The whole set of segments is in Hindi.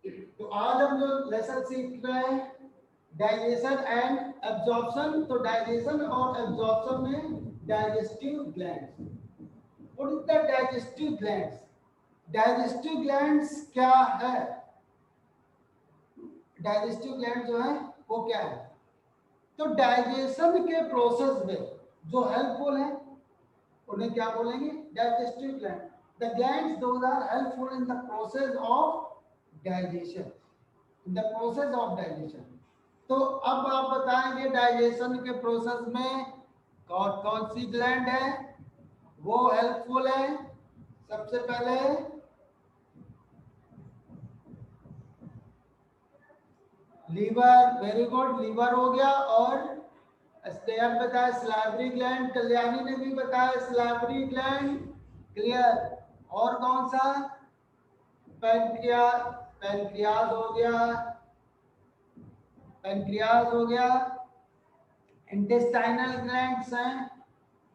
तो आज हम जो लेसन सीख रहे हैं डाइजेशन एंड एब्जॉर्प्शन, तो डाइजेशन और एब्जॉर्प्शन में digestive glands. What is the digestive glands? Digestive glands क्या है? डाइजेस्टिव ग्लैंड जो है वो क्या है? तो डाइजेशन के प्रोसेस में जो हेल्पफुल है उन्हें क्या बोलेंगे? Digestive gland. The glands those are helpful in the process of digestion, in the process of digestion. तो अब आप बताएंगे डाइजेशन के प्रोसेस में कौन कौन सी ग्लैंड है वो हेल्पफुल है। सबसे पहले लीवर, वेरी गुड, लीवर हो गया। और स्टेयर बताया स्लाइवरी ग्लैंड, कल्याणी ने भी बताया स्लाइवरी ग्लैंड, क्लियर। और कौन सा? पैनक्रियाज, पैनक्रियाज हो गया, पैनक्रियाज हो गया। इंटेस्टाइनल ग्लैंड्स हैं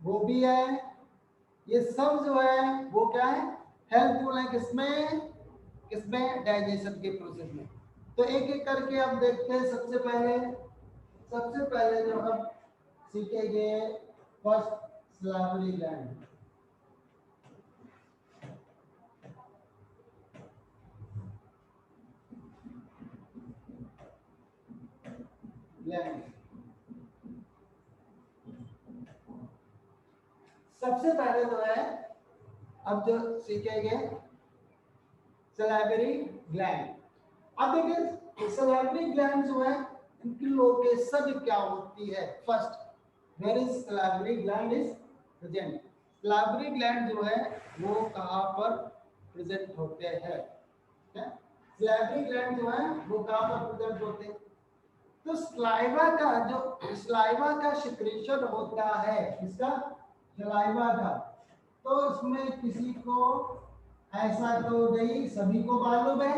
वो भी है। ये सब जो है वो क्या है? हेल्पफुल है किसमें? किसमें? डाइजेशन के प्रोसेस में। तो एक एक करके अब देखते हैं। सबसे पहले जो हम सीखेंगे फर्स्ट सलाइवरी ग्लैंड। ग्लैंड सबसे पहले जो है अब जो सीखेंगे सलाइवरी ग्लैंड। अब देखिए सलाइवरी ग्लैंड जो है इनकी लोकेशन क्या होती है? First, where is salivary gland is present. Salivary gland जो है वो कहाँ पर प्रेजेंट होते हैं? सलाइवरी ग्लैंड जो है वो कहाँ पर प्रेजेंट होते हैं? तो स्लाइवा का सिक्रेशन होता है, इसका सलाइवा का। तो उसमें किसी को ऐसा तो नहीं, सभी को मालूम है,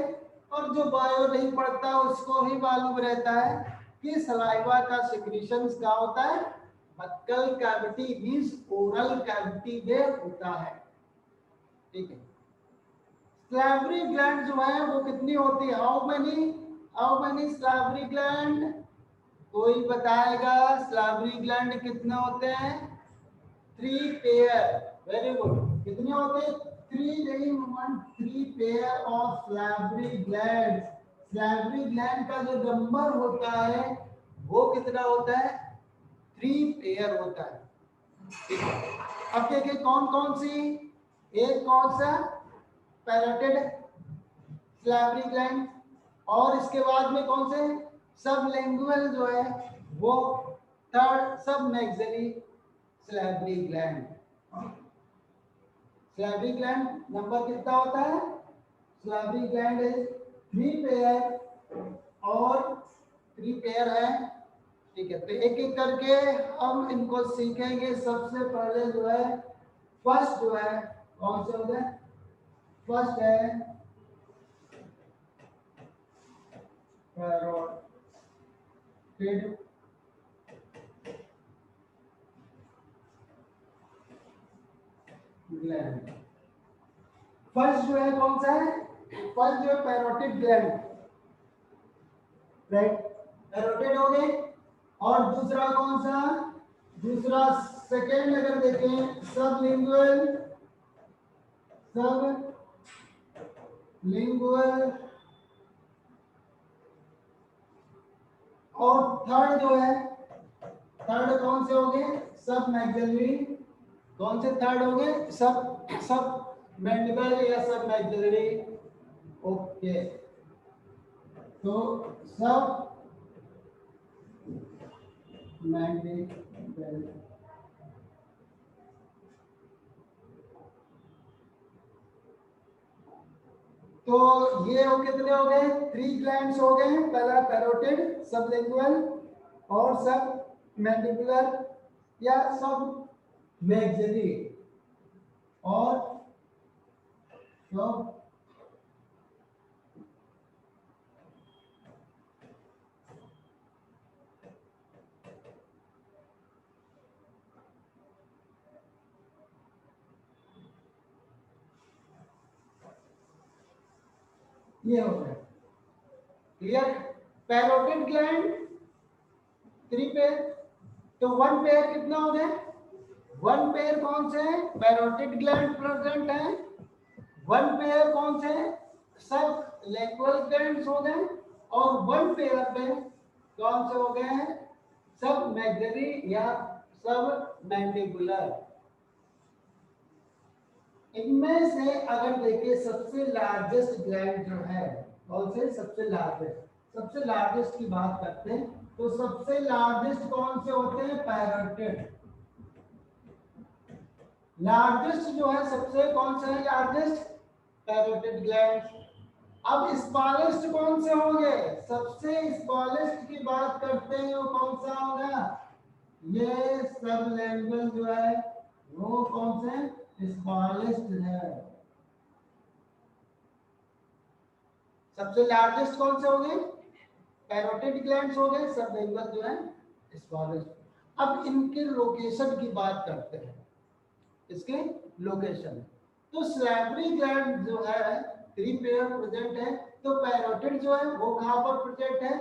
और जो बायो नहीं पढ़ता उसको ही मालूम रहता है कि सलाइवा का सिक्रीशन क्या होता है? Buccal cavity means oral cavity में होता है। ठीक है। स्लाइवरी ग्लैंड जो है वो कितनी होती है? How many salivary gland? कोई बताएगा स्लाइवरी ग्लैंड कितने होते हैं? 3 पेयर। Very good. कितने होते हैं? 3 pair of salivary gland. Salivary gland का जो नंबर होता है वो कितना होता है? 3 पेयर होता है। ठीक है। अब देखिए कौन कौन सी। एक कौन सा? Parotid salivary gland. और इसके बाद में कौन से? सबलिंगुअल जो है वो थर्ड सब maxillary salivary gland. Salivary gland number कितना होता है? स्लाइवरी ग्लैंड इज 3 पेयर और 3 पेयर है। ठीक है। तो एक एक करके हम इनको सीखेंगे। सबसे पहले जो है फर्स्ट जो है कौन से हो गए? फर्स्ट है पैरोटिड ग्लैंड। फर्स्ट जो है कौन सा है? फर्स्ट जो है पैरोटिड ग्लैंड, राइट। पैरोटिड हो गए। और दूसरा कौन सा? दूसरा सेकेंड अगर देखें सबलिंगुअल, सबलिंगुअल। और थर्ड जो है, थर्ड कौन से हो गए? सब मैक्सिलरी। कौन से थर्ड हो गए? सब सब मैंडिबल या सब मैक्सिलरी। ओके। तो सब मैंडिबल। तो ये हो कितने हो गए? 3 ग्लैंड्स हो गए। पहला पैरोटिड, सबलिंगुअल और सब मैंडिबुलर या सब मैक्सिलरी और सब। ये हो गया। क्लियर। पैरोटिड ग्लैंड 3 पेयर, तो 1 पेयर कितना हो गया, 1 पेयर कौन से है, पैरोटिड ग्लैंड प्रेजेंट है। 1 पेयर कौन से है, सब लिंगुअल ग्लैंड्स हो गए, और 1 पेयर पे कौन से हो गए हैं, सब मैग्नरी या सब मैंडिबुलर। इनमें से अगर देखिए सबसे लार्जेस्ट ग्लैंड जो है, कौन से सबसे लार्जेस्ट की बात करते हैं, तो सबसे लार्जेस्ट कौन से होते हैं, पैरोटिड। लार्जेस्ट जो है सबसे कौन सा है लार्जेस्ट, पैरोटिड ग्लैंड। अब स्मॉलेस्ट कौन से होंगे, सबसे स्मॉलेस्ट की बात करते हैं, वो कौन सा होगा, ये सबलिंगुअल जो है वो कौन से स्मॉलेस्ट है। सबसे लार्जेस्ट कौन से हो गए, पैरोटिड ग्लैंड्स हो गए, सबलिंगुअल जो है स्मॉलेस्ट। अब इनके लोकेशन की बात करते हैं, इसके लोकेशन, तो सैलरी ग्लैंड जो है 3 पेयर प्रेजेंट है, तो पैरोटिड जो है वो कहां पर प्रेजेंट है,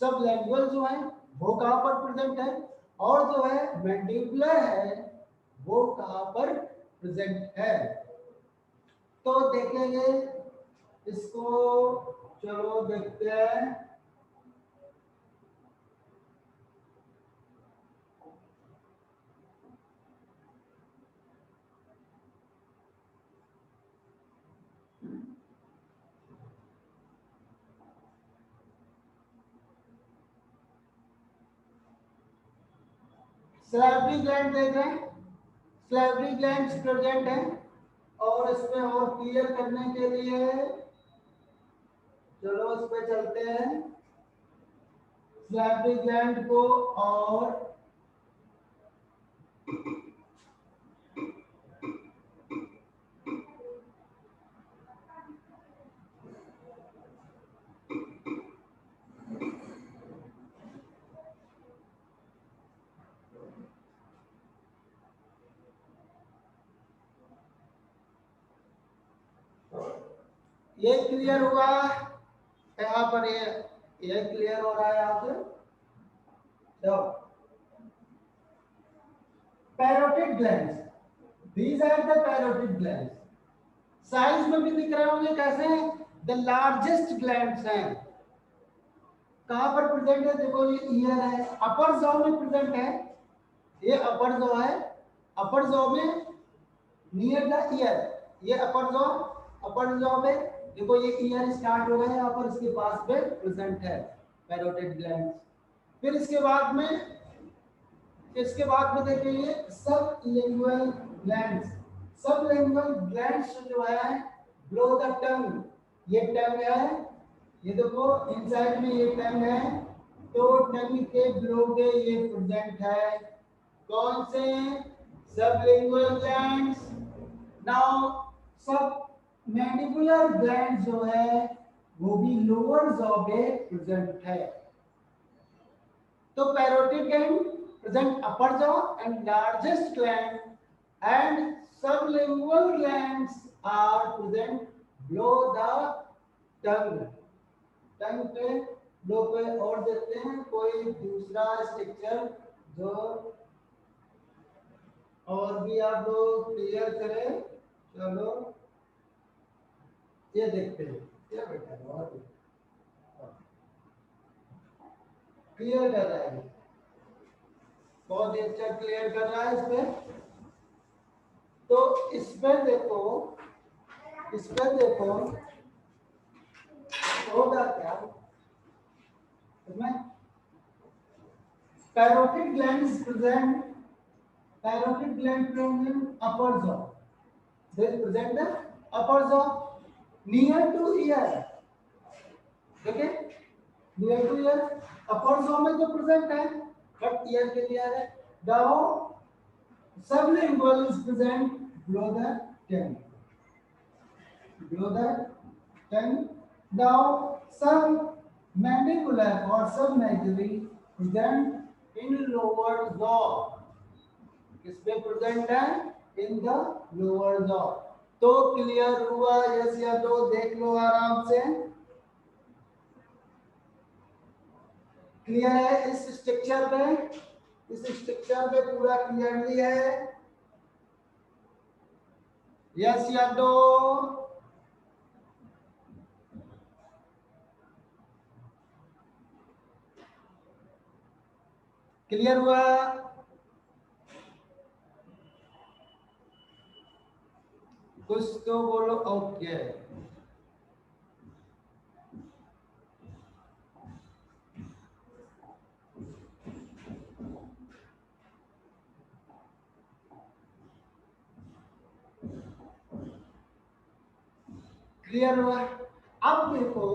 सबलिंगुअल जो है वो कहां पर प्रेजेंट है, और जो है मैंडिबुलर है वो कहां पर प्रेजेंट है। तो देखेंगे इसको, चलो देखते हैं। सैलरी ग्लैंड देख रहे हैं, सैलरी ग्लैंड प्रेजेंट है, और इसमें और क्लियर करने के लिए चलो इस पे चलते हैं, सैलरी ग्लैंड को और ये क्लियर हुआ यहाँ पर, ये क्लियर हो रहा है यहाँ से। तो parotid glands, these are the parotid glands, size में भी दिख रहे होंगे कैसे, द लार्जेस्ट ग्लैंड्स हैं। कहां पर प्रेजेंट है, देखो ये ईयर है, अपर जॉ में प्रेजेंट है, ये अपर जॉ है, अपर जॉ में नियर द ईयर, ये अपर जॉ में देखो ये ईयर स्टार्ट हो गए यहाँ पर, इसके पास में प्रेजेंट है पैरोटिड ग्लैंड्स। फिर इसके बाद में देखिए सब लिंगुअल ग्लैंड्स, सब लिंगुअल ग्लैंड्स जो है ब्लो द टंग, ये टंग है, ये देखो इनसाइड में ये टंग है, तो टंग के ब्लो के ये प्रेजेंट है, कौन से, सब लिंगुअल ग्लैंड्स। नाउ सब मैंडिबुलर ग्लैंड जो है वो भी लोअर जॉ में प्रेजेंट है। तो parotid gland present upper jaw and largest gland, and sublingual glands are present below the tongue। टंग पे लो पे और देखते हैं कोई दूसरा स्ट्रक्चर जो और भी आप लोग क्लियर करें। चलो ये देखते हैं क्या बेटा, बहुत क्लियर कर रहा है, बहुत ही अच्छा क्लियर कर रहा है इस पे। तो इस पे देखो होगा क्या, इसमें parotid gland present, parotid gland present upper jaw, they present the upper jaw near to ear, देखिए near to ear, upper jaw में तो प्रेजेंट है बट ईयर के नियर है। Now sublingual is present below the tongue, below the tongue। Now submandibular or submaxillary present in lower jaw, किसमें प्रेजेंट है, इन द लोअर जॉ। तो क्लियर हुआ, यस या नो, देख लो आराम से। क्लियर है इस स्ट्रक्चर पे? इस स्ट्रक्चर पे पूरा क्लियरली है? यस या नो? क्लियर हुआ? कुछ तो बोलो। ओके, क्लियर हुआ? अब देखो,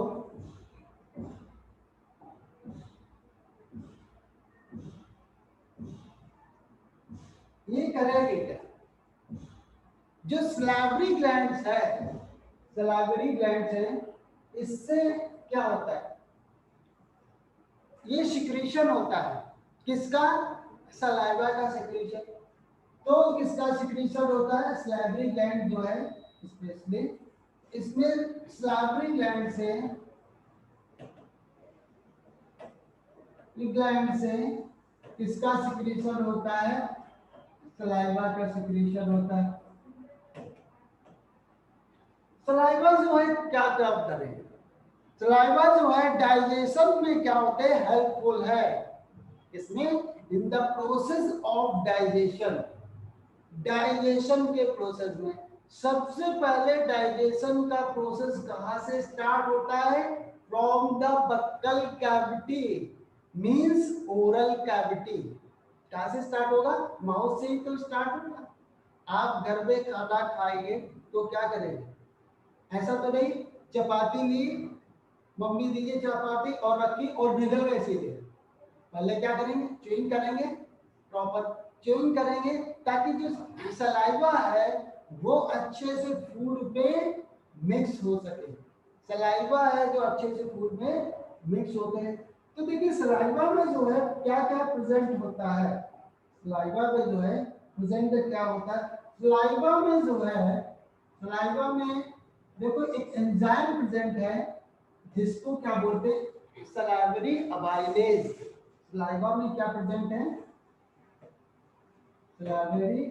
ये करेंगे क्या? जो स्लैवरी ग्लैंड्स है, स्लैवरी ग्लैंड्स है, इससे क्या होता है? ये सिक्रीशन होता है। किसका? सलाइवा का सिक्रीशन। तो किसका सिक्रीशन होता है? स्लैवरी ग्लैंड जो है स्पेशली, इसमें स्लैवरी ग्लैंड से, ग्लैंड से किसका सिक्रीशन होता है? सलाइवा का सिक्रीशन होता है। सलाइवा जो है क्या काम करेगा? सलाइवा जो है डाइजेशन में क्या होते हैं? हेल्पफुल है। इसमें इन the process of digestion, digestion के प्रोसेस में सबसे पहले डाइजेशन का प्रोसेस कहां से स्टार्ट होता है? From the buccal cavity, means oral cavity. कहां से स्टार्ट होगा? माउथ से ही तो स्टार्ट होगा। आप घर में खाना खाएंगे तो क्या करेंगे? ऐसा तो नहीं चपाती ली, मम्मी दीजिए चपाती और रखी और निगल गए सीधे। पहले क्या करेंगे? च्यूइंग करेंगे, प्रॉपर च्यूइंग करेंगे, ताकि जो सलाइवा है वो अच्छे से फूड पे मिक्स हो सके। सलाइवा है जो अच्छे से फूड में मिक्स होते हैं। तो देखिए सलाइवा में जो है क्या क्या प्रेजेंट होता है? सलाइवा में जो है प्रेजेंट क्या होता है? सलाइवा में जो है, सलाइवा में देखो एक एंजाइम प्रेजेंट है जिसको क्या बोलते हैं? Salivary amylase. सलाइवा में क्या प्रेजेंट है? सलाइवरी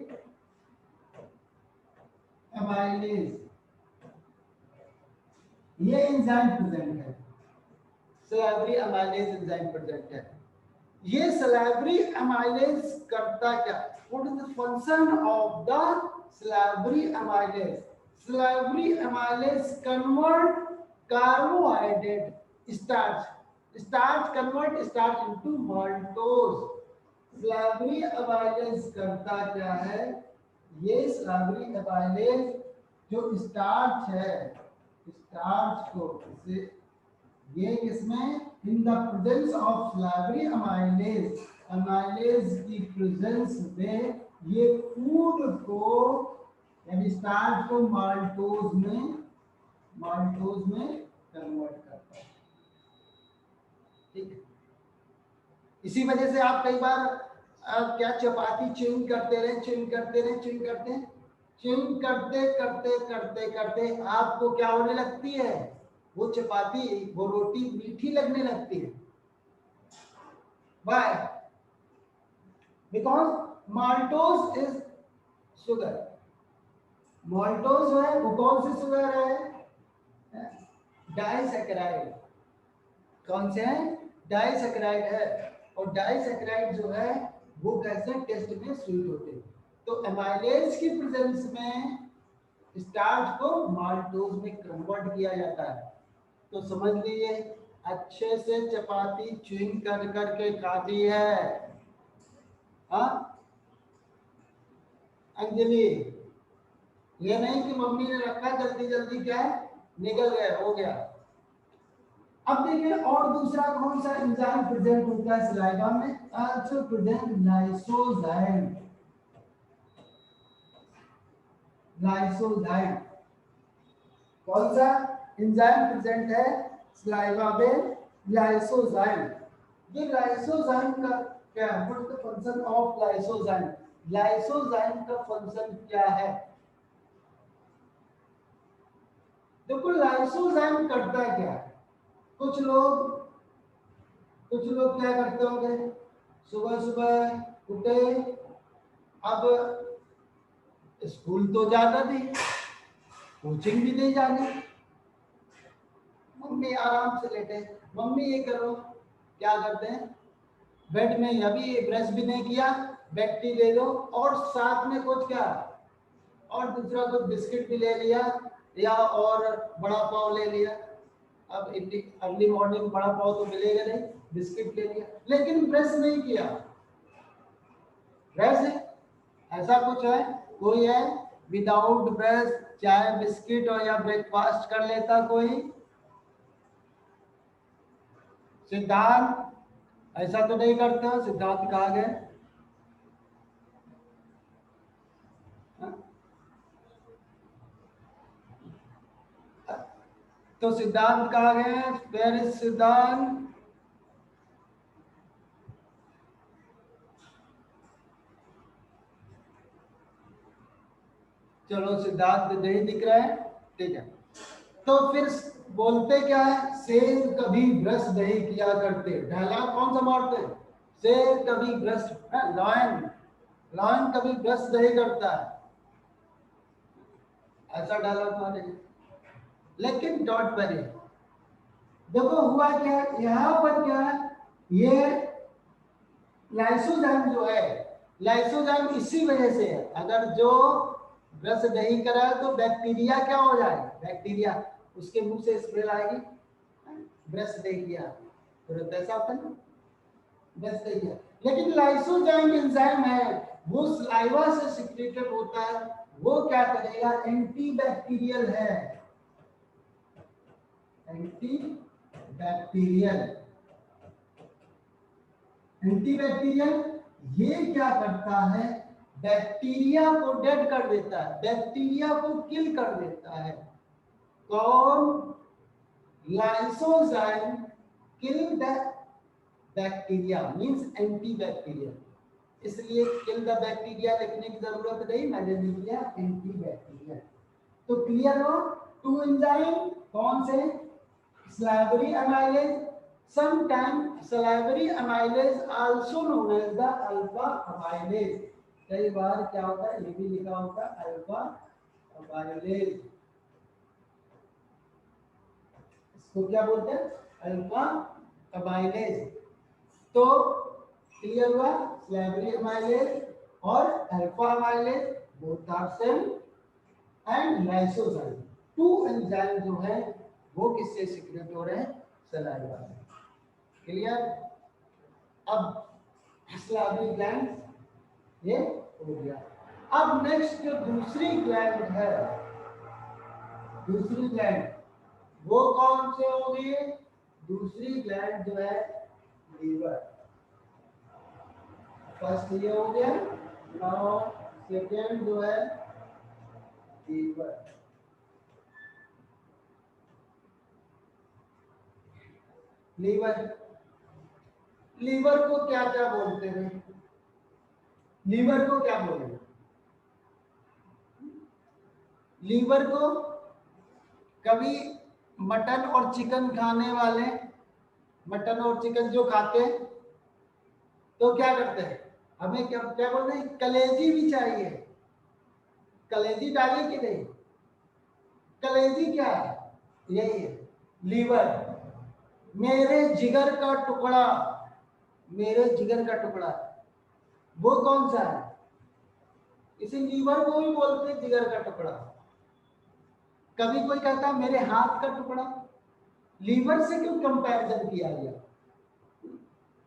अमाइलेज, ये एंजाइम प्रेजेंट है। सलाइवरी अमाइलेज एंजाइम प्रेजेंट है। ये सलाइवरी अमाइलेज करता क्या? What is the function of the salivary amylase? Salivary amylase convert carbohydrate starch convert starch into maltose. Salivary amylase करता क्या है? ये सलाइवरी अमाइलेज जो स्टार्च है, स्टार्च को इसे, ये किसमें? In the presence of salivary amylase, amylase की प्रेजेंस में ये फूड को यानी स्टार्च को माल्टोज में, माल्टोज में कन्वर्ट करता है। ठीक है, इसी वजह से आप कई बार क्या चपाती च्यूइंग करते रहे, च्यूइंग करते रहे, च्यूइंग करते हैं, च्यूइंग करते करते करते करते आपको क्या होने लगती है? वो चपाती, वो रोटी मीठी लगने लगती है। Why? Because maltose is sugar. maltose जो है वो कौन सी शुगर है? डाइसैकेराइड। कौन से हैं? डाइसैकेराइड है। और डाइसैकेराइड जो है वो कैसे टेस्ट में स्वीट होते हैं। तो अमाइलेज की प्रेजेंस में स्टार्च को माल्टोज में कन्वर्ट किया जाता है। तो समझ लीजिए अच्छे से चपाती च्यूइंग कर करके खाती है। हाँ अंजलि, ये नहीं कि मम्मी ने रखा जल्दी जल्दी क्या है निकल गया, हो गया। अब देखिए और दूसरा कौन सा एंजाइम प्रेजेंट होता है सलाइवा में? Also present lysozyme. लाइसोजाइम कौन सा एंजाइम प्रेजेंट है सलाइवा में? लाइसोजाइम। ये लाइसोजाइम का क्या है? What is the function of lysozyme? Lysozyme का फंक्शन क्या है? देखो लाइसोजाइम करता क्या है? कुछ लोग कुछ लोग क्या करते होंगे, सुबह सुबह उठे, अब स्कूल तो जाना नहीं, कोचिंग भी नहीं जानी, मम्मी आराम से लेटे, मम्मी ये करो, क्या करते हैं, बेड में अभी ब्रश भी नहीं किया, बेड टी ले लो और साथ में कुछ क्या, और दूसरा कुछ बिस्किट भी ले लिया या और बड़ा पाव ले लिया। अब अर्ली मॉर्निंग बड़ा पाव तो मिलेगा नहीं, बिस्किट ले लिया, लेकिन ब्रश नहीं किया। ब्रश है, ऐसा कुछ है, कोई है विदाउट ब्रश चाय बिस्किट और या ब्रेकफास्ट कर लेता कोई? सिद्धांत ऐसा तो नहीं करता, सिद्धांत कहा गए? तो सिद्धांत कहा गए, वेयर इज सिद्धांत? चलो सिद्धांत नहीं दिख रहा है, ठीक है। तो फिर बोलते क्या है, शेर कभी ब्रश नहीं किया करते, डायलॉग कौन सा मारते हैं, शेर कभी ब्रश, लॉयन, लॉयन कभी ब्रश नहीं करता है, ऐसा डायलॉग मारेंगे। लेकिन डॉट वरी, देखो हुआ क्या, यहाँ पर क्या है, ये लाइसोजाइम जो है, लाइसोजाइम इसी वजह से है, अगर जो ब्रश नहीं करा तो बैक्टीरिया क्या हो जाएगा, बैक्टीरिया उसके मुंह से स्मेल आएगी, ब्रश नहीं किया तो ऐसा होता है, ब्रश नहीं किया। लेकिन लाइसोजाइम एंजाइम है, वो सलाइवा से सिक्रेटेड होता है, वो क्या करेगा, एंटी बैक्टीरियल है, एंटी बैक्टीरियल, एंटीबैक्टीरियल। ये क्या करता है, बैक्टीरिया को डेड कर देता है, बैक्टीरिया को किल कर देता है। कौन, lysozyme kill the bacteria means antibacterial, इसलिए किल द बैक्टीरिया लिखने की जरूरत नहीं, मैंने लिख दिया एंटीबैक्टीरियल। तो क्लियर हो, टू एंजाइम कौन से, salivary amylase, sometimes salivary amylase also known as the alpha amylase, कई बार क्या होता है, ये भी लिखा होता है अल्फा अमाइलेज, इसको क्या बोलते हैं, अल्फा अमाइलेज। तो क्लियर हुआ, salivary amylase और alpha amylase both are same, and lysozyme, two enzyme जो है वो किससे सीक्रेट हो रहे हैं, सलाइवा से। क्लियर? अब सलाइवरी ग्लैंड ये हो गया। अब नेक्स्ट जो दूसरी ग्लैंड है, दूसरी ग्लैंड वो कौन से होगी, दूसरी ग्लैंड जो है लीवर, फर्स्ट ये हो गया, नाउ सेकेंड जो है लीवर। लीवर, लीवर को क्या क्या बोलते हैं, लीवर को क्या बोलेंगे, लीवर को कभी मटन और चिकन खाने वाले, मटन और चिकन जो खाते हैं तो क्या करते हैं, हमें क्या क्या बोलते हैं, कलेजी भी चाहिए, कलेजी डालिए कि नहीं, कलेजी क्या है, यही है लीवर, मेरे जिगर का टुकड़ा, मेरे जिगर का टुकड़ा, वो कौन सा है, इसे लीवर को भी बोलते हैं जिगर का टुकड़ा। कभी कोई कहता है मेरे हाथ का टुकड़ा, लीवर से क्यों कंपैरिजन किया गया,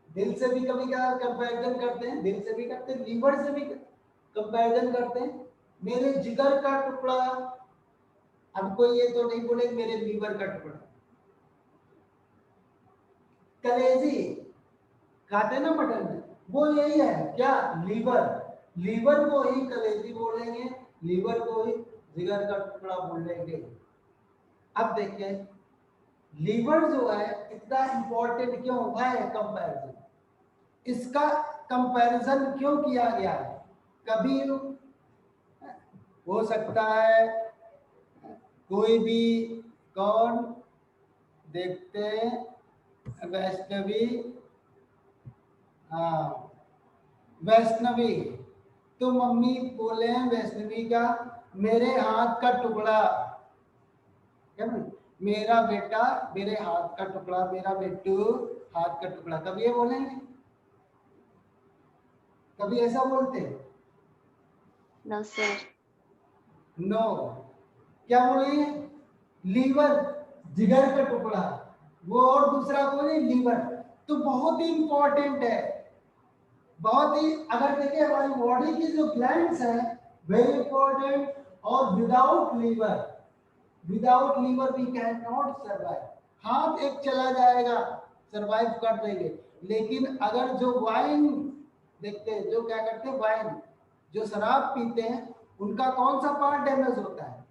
दिल से भी कभी क्या कंपैरिजन करते हैं, दिल से भी करते हैं, लीवर से भी कंपैरिजन करते हैं, मेरे जिगर का टुकड़ा। अब कोई ये तो नहीं बोले मेरे लीवर का टुकड़ा, कलेजी खाते ना मटन में, वो यही है क्या, लीवर, लीवर को ही कलेजी बोलेंगे, लीवर को ही जिगर का टुकड़ा बोलेंगे। अब देखिए लीवर जो है इतना इंपॉर्टेंट क्यों है, कंपैरिजन, इसका कंपैरिजन क्यों किया गया है, कभी हो सकता है कोई भी, कौन देखते हैं वैष्णवी हाँ, वैष्णवी, तो मम्मी बोले हैं वैष्णवी का मेरे हाथ का टुकड़ा, क्या बोले? मेरा बेटा, मेरे हाथ का टुकड़ा, मेरा बेटू हाथ का टुकड़ा, कभी ये बोलेंगे? कभी ऐसा बोलते हैं? No sir. नो। क्या बोलेंगे? लीवर, जिगर का टुकड़ा, वो और दूसरा बोले लीवर। तो बहुत ही इंपॉर्टेंट है, बहुत ही, अगर देखिए हमारी बॉडी की जो ग्लैंड्स हैं वेरी इंपॉर्टेंट, और without liver we can not survive. हाथ एक चला जाएगा, सर्वाइव कर देंगे, लेकिन अगर जो वाइन देखते हैं, जो क्या करते हैं, वाइन जो शराब पीते हैं, उनका कौन सा पार्ट डैमेज होता है?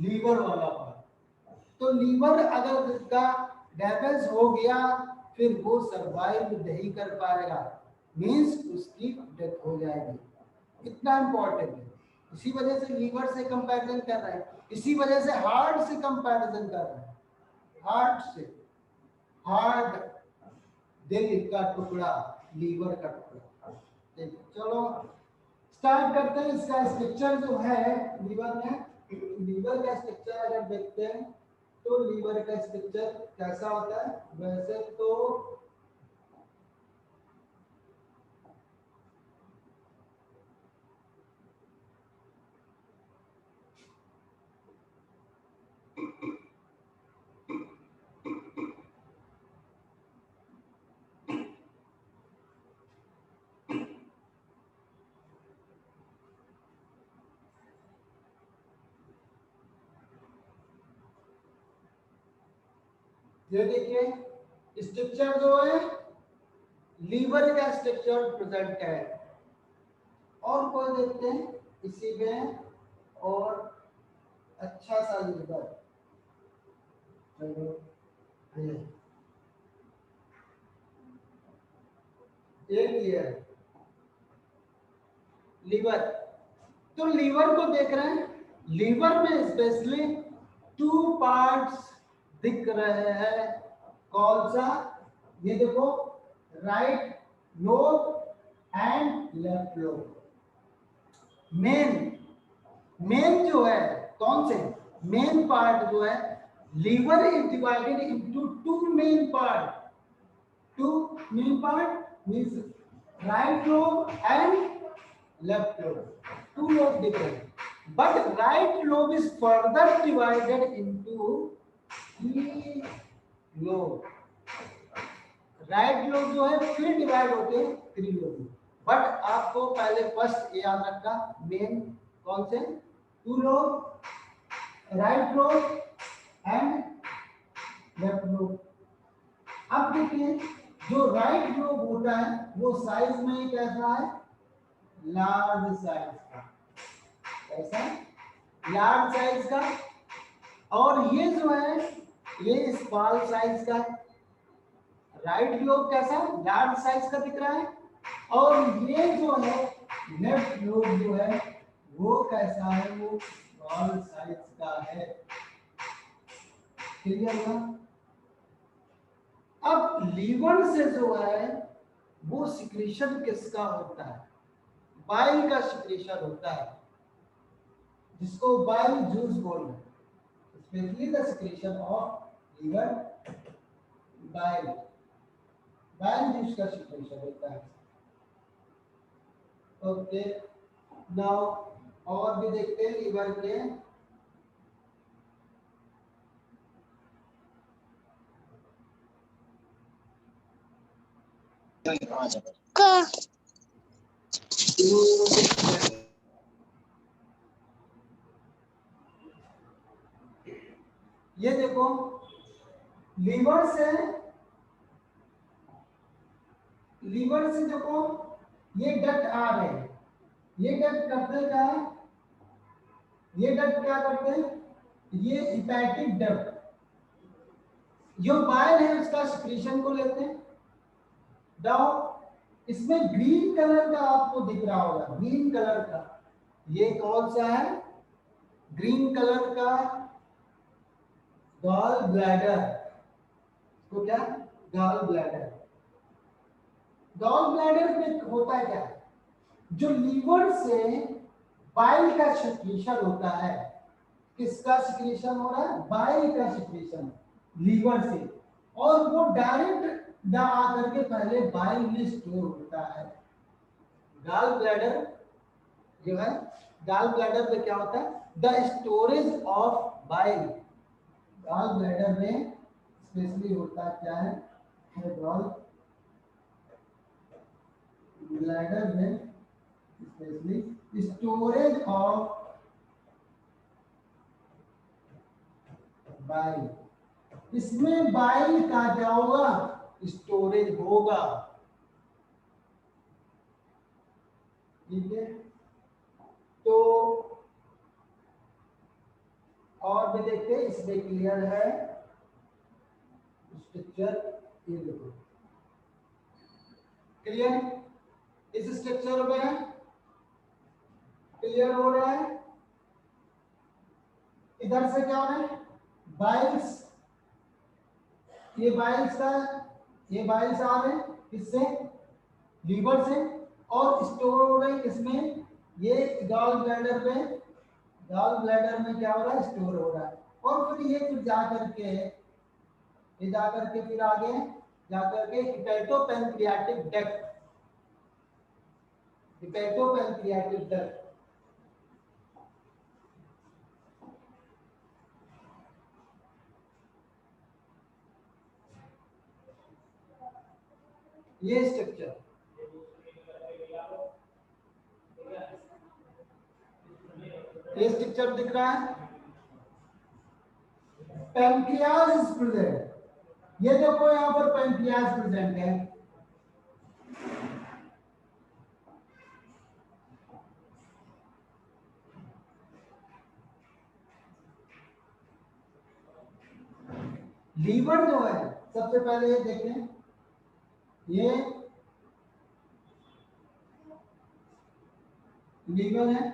लीवर वाला पार्ट। तो लीवर अगर इसका डैमेज हो गया, फिर वो सर्वाइव नहीं कर पाएगा, मीन्स उसकी डेथ हो जाएगी। इतना इंपॉर्टेंट है, इसी वजह से लीवर से कंपैरिजन कर रहे हैं, इसी वजह से हार्ट से कंपैरिजन कर रहे हैं, हार्ट से, हार्ट, दिल का टुकड़ा, लीवर का टुकड़ा। ठीक, चलो स्टार्ट करते हैं। इसका स्ट्रक्चर जो है लीवर में, लीवर का स्ट्रक्चर अगर देखते हैं तो लीवर का स्ट्रक्चर कैसा होता है? वैसे तो ये देखिए स्ट्रक्चर जो है लीवर का स्ट्रक्चर प्रेजेंट है। और कोई देखते हैं इसी में, और अच्छा सा लीवर, चलो एक ये लीवर। तो लीवर को देख रहे हैं, लीवर में स्पेशली टू पार्ट्स दिख रहे हैं। कौन सा? ये देखो, right lobe and left lobe. Main, main जो है, कौन से मेन पार्ट जो है, liver is divided into two main part. Two main part means right lobe and left lobe, two lobe different, but right lobe is further divided into three lobe। Right lobe जो है फिर डिवाइड होते हैं थ्री लोब। बट आपको पहले फर्स्ट याद रखना, मेन कौन से? Two lobe, right lobe and left lobe. अब देखिए जो राइट लोब होता है वो साइज में कैसा है? लार्ज साइज का, ऐसा लार्ज साइज का। और ये जो है ये स्मॉल साइज का है। राइट लोब कैसा? लार्ज साइज का दिख रहा है। और ये जो है लेफ्ट लोब जो है वो कैसा है? वो स्मॉल साइज का है। क्लियर हुआ? अब लीवर से जो है वो सिक्रीशन किसका होता है? बाइल का सिक्रीशन होता है, जिसको बाइल जूस बोल रहे हैं। Specially the secretion of liver, bile, bile juice का सिक्रीशन होता है। ओके, नाउ और भी देखते हैं लीवर के। ये देखो लीवर से, लीवर से देखो ये डक्ट आ रहे हैं, ये डक्ट करते क्या है? ये डक्ट क्या करते हैं? ये हेपेटिक डक्ट जो बाइल है उसका सिक्रीशन को लेते हैं। डाउन इसमें ग्रीन कलर का आपको दिख रहा होगा, ग्रीन कलर का, ये कौन सा है? ग्रीन कलर का गॉल ब्लैडर। तो क्या? Gall bladder. गॉल ब्लैडर में होता क्या है, जो लीवर से बाइल का सिक्रीशन होता है, किसका सिक्रीशन हो रहा है, बाइल का सिक्रीशन लीवर से, और वो डायरेक्ट आकर के पहले बाइल में स्टोर होता है। गॉल ब्लैडर जो है, गॉल ब्लैडर में क्या होता है, the storage of bile. Gall bladder में स्पेशली होता क्या है, गॉल ब्लैडर में स्पेशली स्टोरेज ऑफ बाइल, इसमें बाइल का क्या होगा, स्टोरेज होगा। ठीक है, तो और भी देखते हैं, इसमें क्लियर है स्ट्रक्चर, ये देखो क्लियर, इस स्ट्रक्चर में क्लियर हो रहा है। इधर से क्या हो रहा है, बाइल्स, ये बाइल्स का, ये बाइल्स आ रहे हैं किससे, लीवर से, और स्टोर हो रहे हैं किसमें, ये गॉल ब्लैडर में, गॉल ब्लैडर में क्या हो रहा है, स्टोर हो रहा है। और फिर ये फिर जाकर के, ये जाकर के फिर आगे जाकर के हिपैटोपैनक्रियाटिक डक्ट, हिपैटोपैनक्रियाटिक डक्ट, ये स्ट्रक्चर, ये स्ट्रक्चर दिख रहा है, पैंक्रियाज इज प्रेजेंट, ये देखो यहाँ पर पैंक्रियाज प्रेजेंट है। लीवर जो है, सबसे पहले ये देखें, ये लीवर है,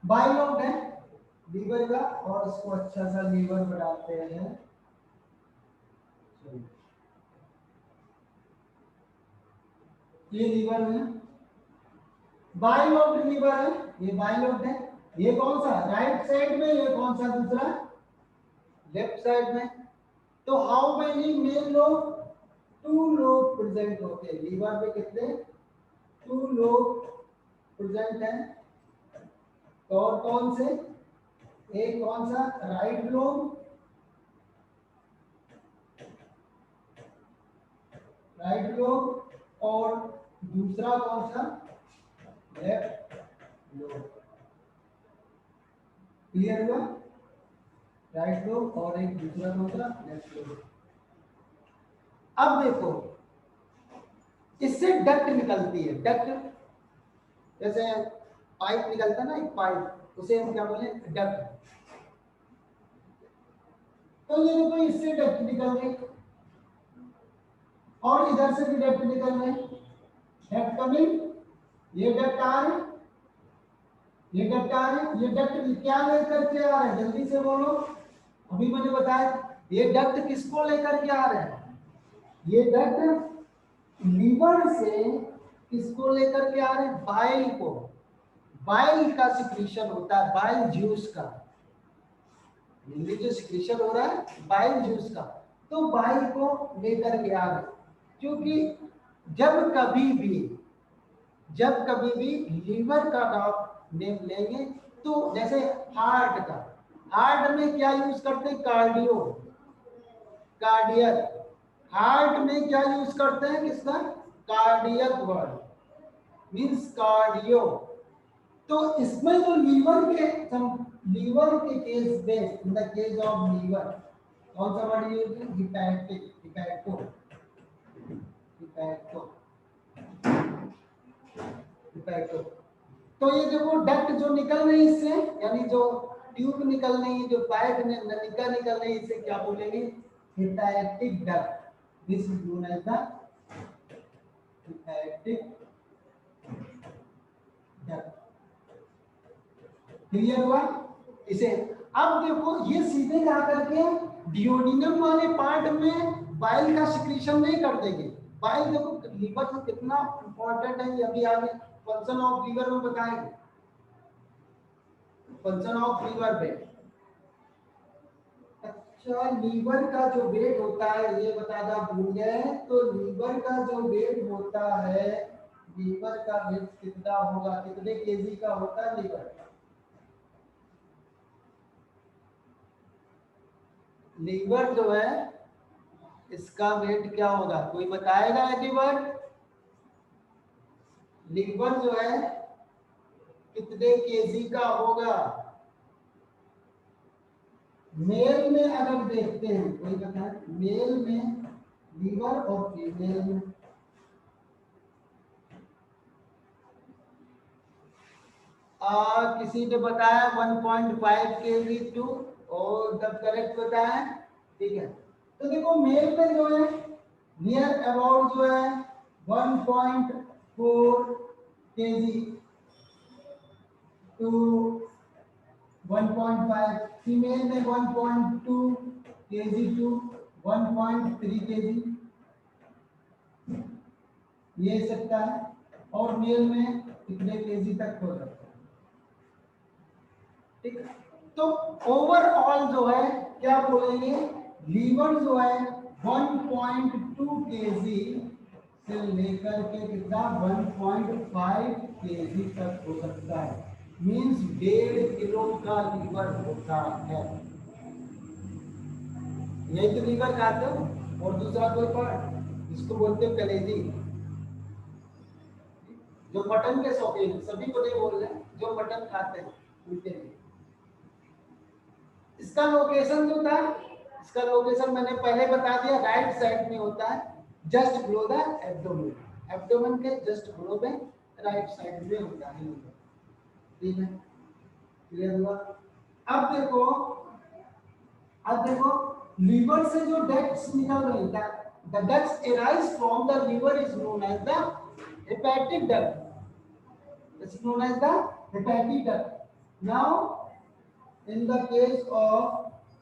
बाइलोब है लीवर का, और इसको अच्छा सा लीवर बनाते हैं। ये लीवर है, बाइलोब लीवर है, ये बाइलोब है। ये कौन सा, राइट साइड में, ये कौन सा दूसरा, लेफ्ट साइड में। तो how many main lobe, 2 lobe present होते हैं लीवर पे, कितने, 2 लोब प्रेजेंट हैं। और कौन से, एक कौन सा, राइट लोब, राइट लोब, और दूसरा कौन सा, लेफ्ट लोब। क्लियर हुआ, राइट लोब और एक दूसरा कौन सा, लेफ्ट लोब। अब देखो, इससे डक्ट निकलती है, डक्ट जैसे पाइप निकलता है ना, एक पाइप, उसे हम क्या बोले, डक्ट। तो ये देखो, इससे डक्ट निकल गई, और इधर से भी डक्ट निकल रहे, डक्ट कमिंग, ये डक्ट आ रहे, ये डक्ट आ रहे, ये डक्ट क्या लेकर के आ रहे हैं, जल्दी से बोलो, अभी मैंने बताया, ये डक्ट किसको लेकर के आ रहे हैं, ये डक्ट लीवर से किसको लेकर के आ रहे हैं, बाइल को, बाइल का सिक्रीशन होता है, बाइल जूस का, ये जो सिक्रीशन हो रहा है बाइल जूस का, तो बाइल को लेकर के आ रहे हैं। क्योंकि जब कभी भी लीवर का नाम लेंगे, तो जैसे हार्ट का, हार्ट में क्या यूज करते हैं, कार्डियो, कार्डियक, हार्ट में क्या यूज करते हैं, किसका, कार्डियक वर्ड मींस कार्डियो। तो इसमें जो लीवर के केस में, in the case of liver, कौन सा वर्ड यूज है, हिपैटिक, हिपैटो, हिपैटो, हिपैटो। तो ये देखो डक्ट जो निकल रही है इससे, यानी जो ट्यूब निकल रही है, जो पाइप नलिका निकल रही है, इसे क्या बोलेंगे, hepatic duct, this is known as the hepatic duct. Clear हुआ, इसे अब देखो ये सीधे जा करके डिओडिनम वाले पार्ट में बाइल का सिक्रीशन नहीं कर देंगे। बाइल देखो लीवर से कितना इंपॉर्टेंट है, ये अभी आगे फंक्शन ऑफ लीवर में बताएंगे, फंक्शन ऑफ लीवर पे। अच्छा, लीवर का जो वेट होता है ये बताना भूल गए, तो लीवर का जो वेट होता है, लीवर का वेट कितना होगा, कितने केजी का होता है लीवर? लीवर जो है इसका वेट क्या होगा, कोई बताएगा लीवर? लीवर जो है कितने केजी का होगा? मेल में अगर देखते हैं, कोई बताए, मेल में लीवर और फीमेल में? किसी ने बताया 1.5 kg टू, और द करेक्ट बताया, ठीक है। तो देखो मेल में जो है नियर अबाउट जो है 1.4 kg टू 1.5, फीमेल में 1.2 kg टू 1.3 kg, ये सकता है। और मेल में कितने केजी तक हो सकता है, ठीक है। तो ओवरऑल जो है क्या बोलेंगे, लीवर जो है 1.2 केजी से लेकर के कितना 1.5 केजी तक हो सकता है, मींस 1.5 किलो का लीवर होता है। यही तो लीवर खाते हो। और दूसरा कोई पार्ट जिसको बोलते हैं कलेजी, जो मटन के शौकीन, सभी को नहीं बोल रहे, जो मटन खाते हैं उनके लिए। इसका लोकेशन जो था, इसका लोकेशन मैंने पहले बता दिया, राइट साइड में होता है, just below the abdomen, abdomen के जस्ट बिलो में राइट साइड में होता है, ठीक है, क्लियर हुआ। अब देखो लीवर से जो डक्ट्स निकल रही है, the ducts arise from the liver is known as the hepatic duct, it's known as the hepatic duct. Now in the case of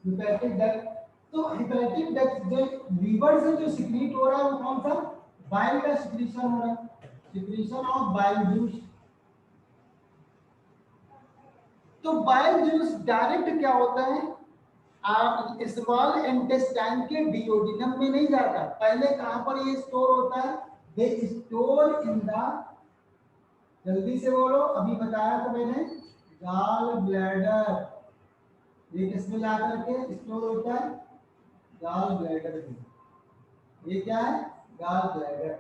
hepatic duct, तो hepatic duct जो लीवर से जो सिक्रीट हो रहा है वो कौन सा, बाइल का सिक्रीशन हो रहा है, सिक्रीशन ऑफ बाइल जूस। तो बाइल जूस डायरेक्ट क्या होता है, स्मॉल इंटेस्टाइन के डिओडिनम में नहीं जाता, पहले कहां पर ये स्टोर होता है, दे स्टोर इन द, जल्दी से बोलो, अभी बताया तो मैंने, गॉल ब्लैडर। ये किसमें ला करके स्टोर होता है, गॉल ब्लैडर में। ये क्या है, गॉल ब्लैडर।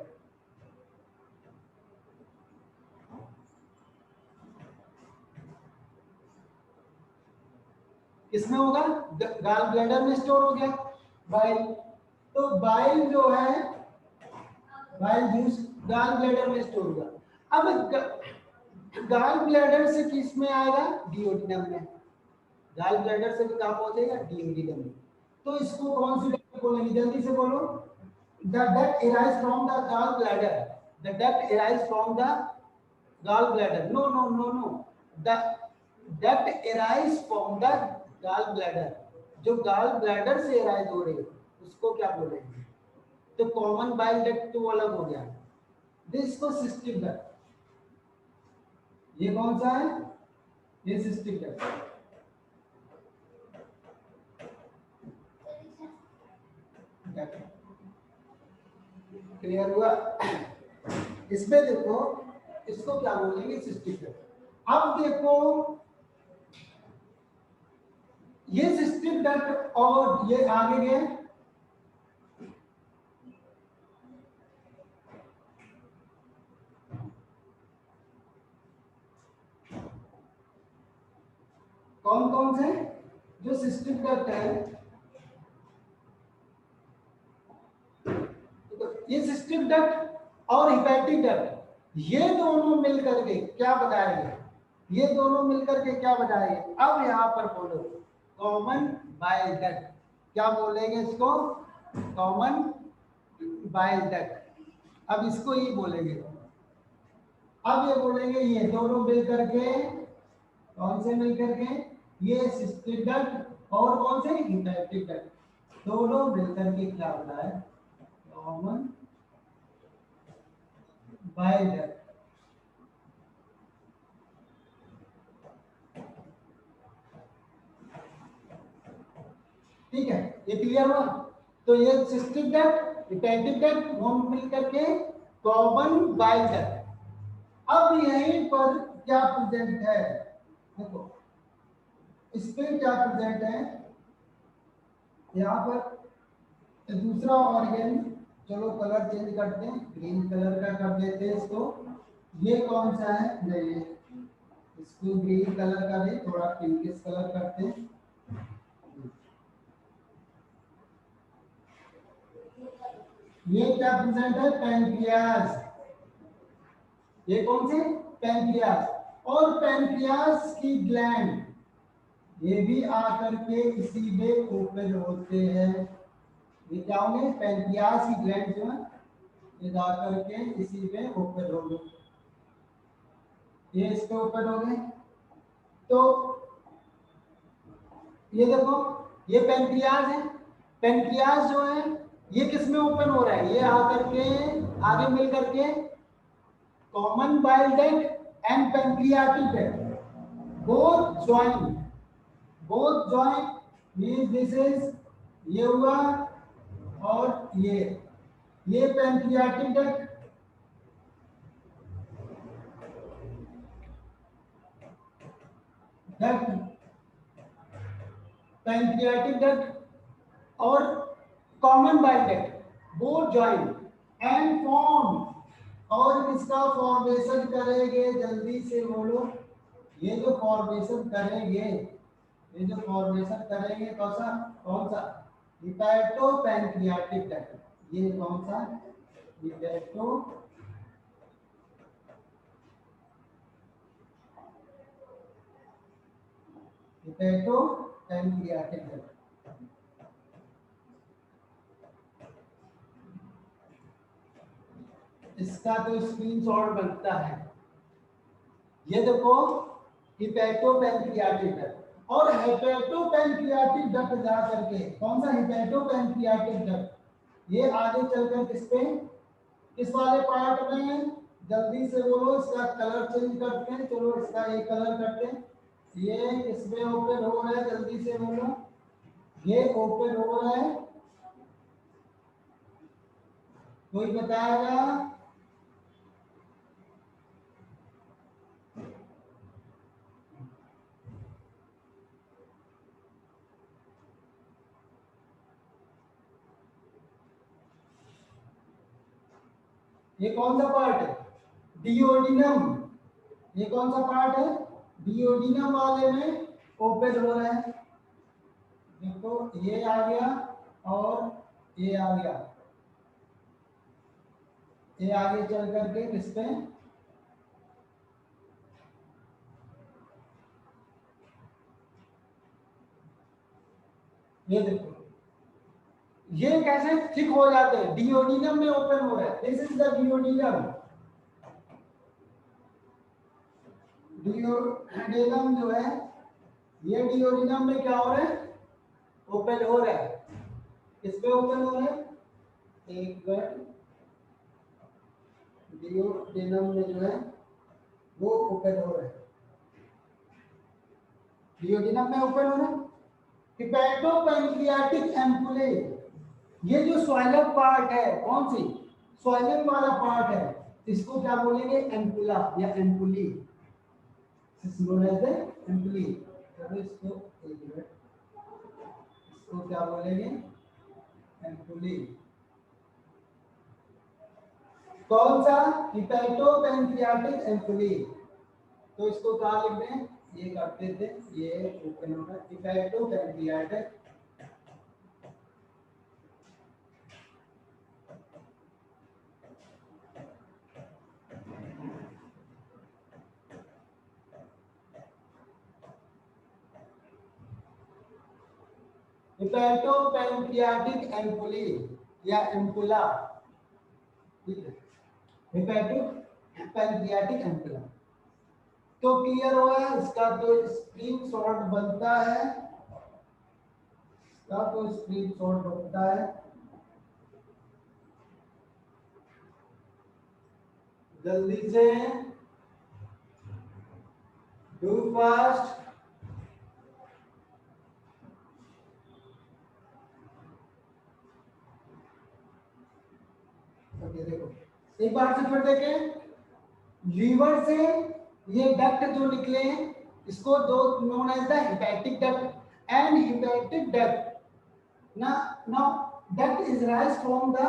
किसमें होगा, गॉल ब्लैडर में स्टोर हो गया बाइल। तो बाइल जो है, बाइल जूस गॉल ब्लैडर में स्टोर होगा। अब गॉल ब्लैडर से किस में आएगा, डिओडिनम में। गॉल ब्लैडर से भी कहां पहुंचेगा, डिओडिनम में। तो इसको कौन सी डक्ट बोलेंगे, जल्दी से बोलो, the duct arise from the gall bladder, the duct arise from the gall bladder, no no no no, the duct arise from the gall bladder, जो gall bladder से arise हो रही है उसको क्या बोलेंगे, तो कॉमन बाइल डक्ट तो अलग हो गया, इसको सिस्टिक डक्ट। ये कौन सा है, ये सिस्टिक डक्ट। क्लियर हुआ। इसमें देखो इसको क्या बोलेंगे, सिस्टिक डक्ट। अब देखो ये सिस्टिक डक्ट और ये आगे गए, कौन कौन से जो सिस्टिक डक्ट है, ये सिस्टिक डक्ट और हेपेटिक डक्ट, ये दोनों मिलकर के क्या बताएंगे, ये दोनों मिलकर के क्या बताएंगे। अब यहां पर बोलो कॉमन बाइल डक्ट, क्या बोलेंगे इसको, कॉमन बाइल डक्ट। अब इसको ये बोलेंगे, अब ये बोलेंगे ये दोनों मिलकर के, कौन से मिलकर के, ये सिस्टिक डक्ट और कौन से हिपैटिक डक्ट दोनों मिलकर के क्या होता है कॉमन बाइल डक्ट। ठीक है, ये क्लियर हुआ। तो ये सिस्टिक डक्ट हिपैटिक डक्ट दोनों मिलकर के कॉमन बाइल डक्ट। अब यहीं पर क्या प्रेजेंट है, देखो इस पे क्या प्रेजेंट है, यहाँ पर दूसरा ऑर्गन, चलो कलर चेंज करते हैं, ग्रीन कलर का कर देते हैं इसको। ये कौन सा है, नहीं इसको ग्रीन कलर का नहीं, थोड़ा पिंकिश कलर करते हैं। ये क्या प्रेजेंट है, पैंक्रियास। ये कौन से, पैंक्रियास। और पैंक्रियास की ग्लैंड ये भी आकर के इसी में ओपन होते हैं। ये क्या होंगे, पैंक्रियास की ग्लैंड जो है ये जाकर के इसी में ओपन हो गए, ये इस पे ओपन हो गए। तो ये देखो ये पैंक्रियास है, पैंक्रियास जो है ये किस में ओपन हो रहा है, ये आकर के आगे मिल करके common bile duct and pancreatic duct both join means this is ये हुआ और ये पैंक्रियाटिक डक्ट पैंक्रियाटिक डक्ट और common bile duct both join and form, और इसका फॉर्मेशन करेंगे, जल्दी से बोलो, ये जो फॉर्मेशन करेंगे, ये जो फॉर्मेशन करेंगे कौन सा हिपैटो पैंक्रियाटिक डक्ट, ये कौन सा हिपैटो पैंक्रियाटिक डक्ट। इसका तो स्क्रीनशॉट बनता है, ये देखो हिपैटो पैंक्रियाटिक डक्ट। और हिपैटो पैंक्रियाटिक डक्ट जा करके कौन सा हिपैटो पैंक्रियाटिक डक्ट, ये आगे चलकर किस पे, किस वाले पार्ट में, जल्दी से बोलो, इसका कलर चेंज करते हैं, चलो इसका एक कलर करते हैं, ये इसमें ओपन हो रहा है, जल्दी से बोलो, ये ओपन हो रहा है, कोई बताएगा, ये कौन सा पार्ट है, डिओडिनम, ये कौन सा पार्ट है, डिओडिनम वाले में ओपन हो रहा है। देखो ये आ गया और ये आ गया, ये आगे चल करके किस पे, ये देखो ये कैसे थिक हो जाते हैं, डिओडिनम में ओपन हो रहा है, this is the duodenum. Duodenum जो है, ये डिओडिनम में क्या हो रहा है, ओपन हो रहा है, किस पे ओपन हो रहा है, एक मिनट, डिओडिनम में जो है वो ओपन हो रहा है, डिओडिनम में ओपन हो रहा है। हिपैटो पैंक्रियाटिक एम्पुले, ये जो स्वाइलम पार्ट है, कौन सी स्वाइलम वाला पार्ट है, इसको क्या बोलेंगे, एम्पुला या एम्पुली, एम्पुली। चलो इसको एक मिनट, इसको क्या बोलेंगे, एम्पुली। कौन सा, हिपैटो पैंक्रियाटिक एम्पुली। तो इसको कहाँ लिख दें, ये करते थे, ये ओपन होगा, हिपैटो पैंक्रियाटिक हिपैटो पैंक्रियाटिक एम्पुली या एम्पुला, ठीक है, हिपैटो पैंक्रियाटिक एम्पुला। तो क्लियर हुआ है, इसका तो स्क्रीनशॉट बनता है, इसका तो स्क्रीनशॉट बनता है। जल्दी से डू फास्ट। ओके देखो एक बार से फिर देखें, लीवर से ये डक्ट जो निकले हैं इसको दो known as the hepatic duct and hepatic duct. now duct is rise from the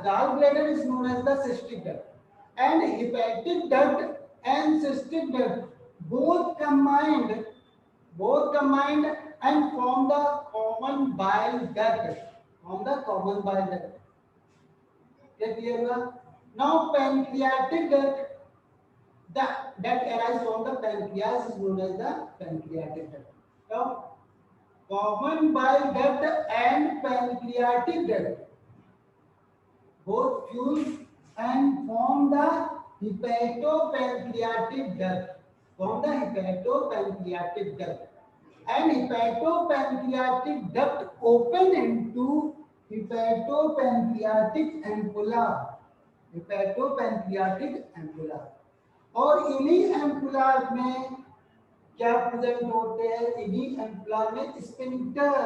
gallbladder is known as the cystic duct and hepatic duct and cystic duct both combined and form the common bile duct, get clear हुआ? Now pancreatic duct, that arises from the pancreas is known as the pancreatic duct. Now common bile duct and pancreatic duct both fuse and form the hepatopancreatic duct. And hepatopancreatic duct open into hepatopancreatic ampulla. और इन्हीं एम्पुला में क्या प्रेजेंट होते हैं? इन्हीं एम्पुला में स्फिंक्टर,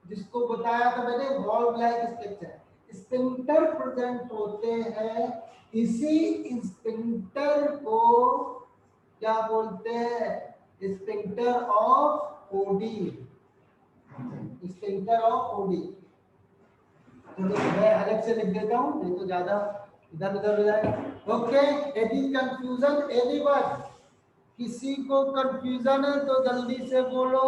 जिसको बताया था मैंने valve like structure, sphincter present होते हैं। इसी स्फिंक्टर को क्या बोलते हैं? Sphincter of OD, sphincter of OD. तो मैं अलग से लिख देता हूं, नहीं तो ज्यादा इधर उधर हो जाएगा। ओके, यदि कंफ्यूजन एनीवन, किसी को कंफ्यूजन है तो जल्दी से बोलो।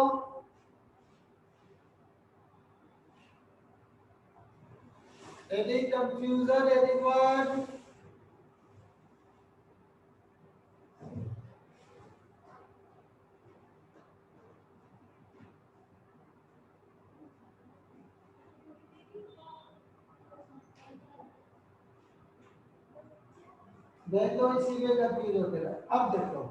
Any confusion, anyone? मैं तो इसी में कंफ्यूज होते रहा। अब देखो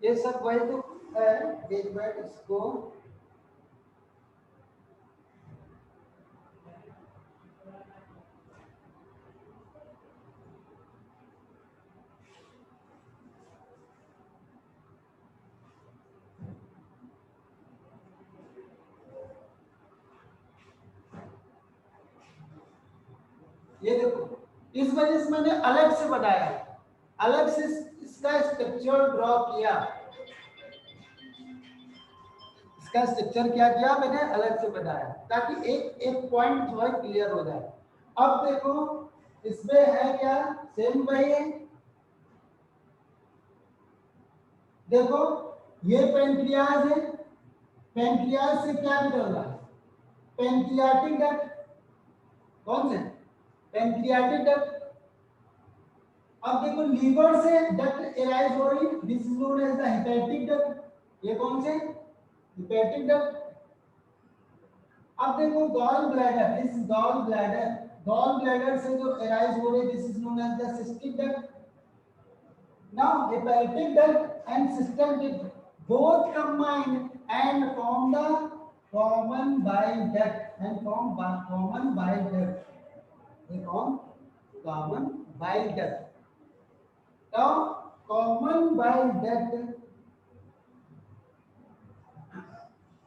ये सब वही तो है, एक मिनट इसको ये देखो, इस वजह से मैंने अलग से बनाया, अलग से इसका स्ट्रक्चर ड्रॉ किया, इसका स्ट्रक्चर क्या किया मैंने, अलग से बनाया, ताकि एक एक पॉइंट जो है क्लियर हो जाए। अब देखो इसमें है क्या, सेम वही है। देखो ये पेनक्रियाज है, पेनक्रियाज से क्या निकल रहा है? Pancreatic duct. कौन से? Pancreatic duct. अब देखो लीवर से डक्ट एराइज हो रही, this is known as the hepatic duct. ये कौन से? Hepatic duct. अब देखो gall bladder, this is gall bladder, gall bladder से जो एराइज हो रही, this is known as the cystic duct. Now hepatic duct and cystic duct both combine and form the common bile duct and form common bile duct. They form common bile duct. Now common bile duct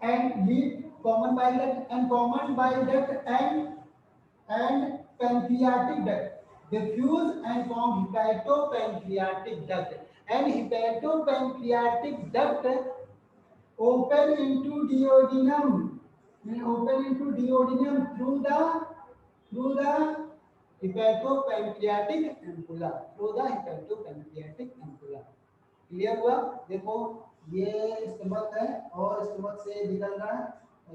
and lead common bile duct and pancreatic duct. They fuse and form hepatopancreatic duct, and hepatopancreatic duct open into duodenum, through the hepatopancreatic ampulla, clear हुआ? देखो ये स्टमक है और स्टमक से निकल रहा है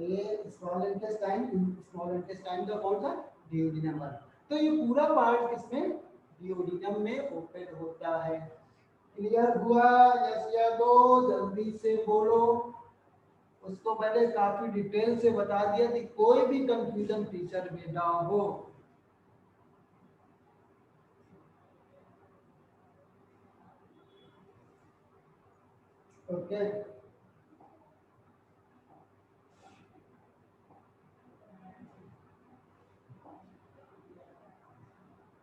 ये स्मॉल इंटेस्टाइन का कौन सा? डिओडिनम वाला। तो ये पूरा पार्ट इसमें डिओडिनम में ओपन होता है। क्लियर हुआ? यस या नो? जल्दी से बोलो। उसको मैंने काफी डिटेल से बता दिया कि कोई भी कंफ्यूजन टीचर में ना हो। ओके,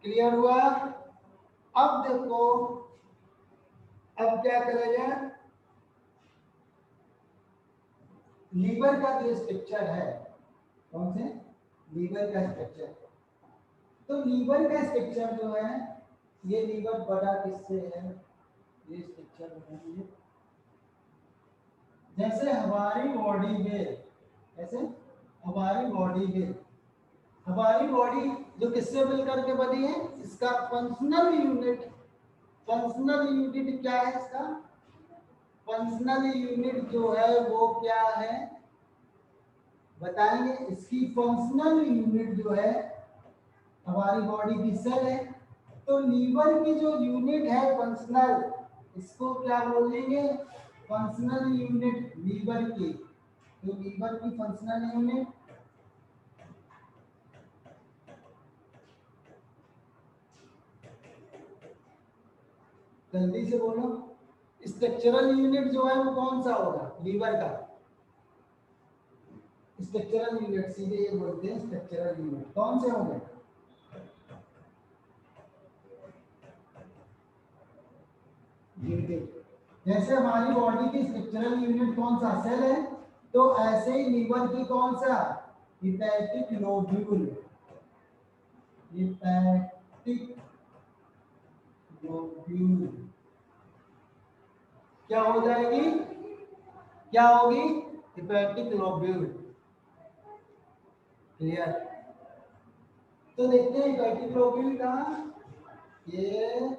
क्लियर हुआ? अब देखो, अब क्या करेंगे, लीवर का जो स्ट्रक्चर है, कौन से लीवर का स्ट्रक्चर, तो लीवर का स्ट्रक्चर जो है, ये लीवर बड़ा किससे है, ये स्ट्रक्चर बनाइए। जैसे हमारी बॉडी में, ऐसे हमारी बॉडी जो किससे मिलकर के बनी है, इसका फंक्शनल यूनिट क्या है, इसका फंक्शनल यूनिट जो है वो क्या है बताएंगे। इसकी फंक्शनल यूनिट जो है हमारी बॉडी की सेल है, तो लीवर की जो यूनिट है फंक्शनल, इसको क्या बोलेंगे, फंक्शनल यूनिट लीवर की। तो लीवर की फंक्शनल यूनिट, जल्दी से बोलो, स्ट्रक्चरल यूनिट जो है वो कौन सा होगा, लीवर का स्ट्रक्चरल यूनिट, सीधे ये बोलते हैं स्ट्रक्चरल यूनिट कौन से होंगे, जैसे हमारी बॉडी की स्ट्रक्चरल यूनिट कौन सा, सेल है, तो ऐसे ही लीवर की कौन सा, हेपेटिक लोब्यूल, हेपेटिक लोब्यूल क्या हो जाएगी, क्या होगी, हेपेटिक लोब्यूल। क्लियर? तो देखते हैं हेपेटिक लोब्यूल का, ये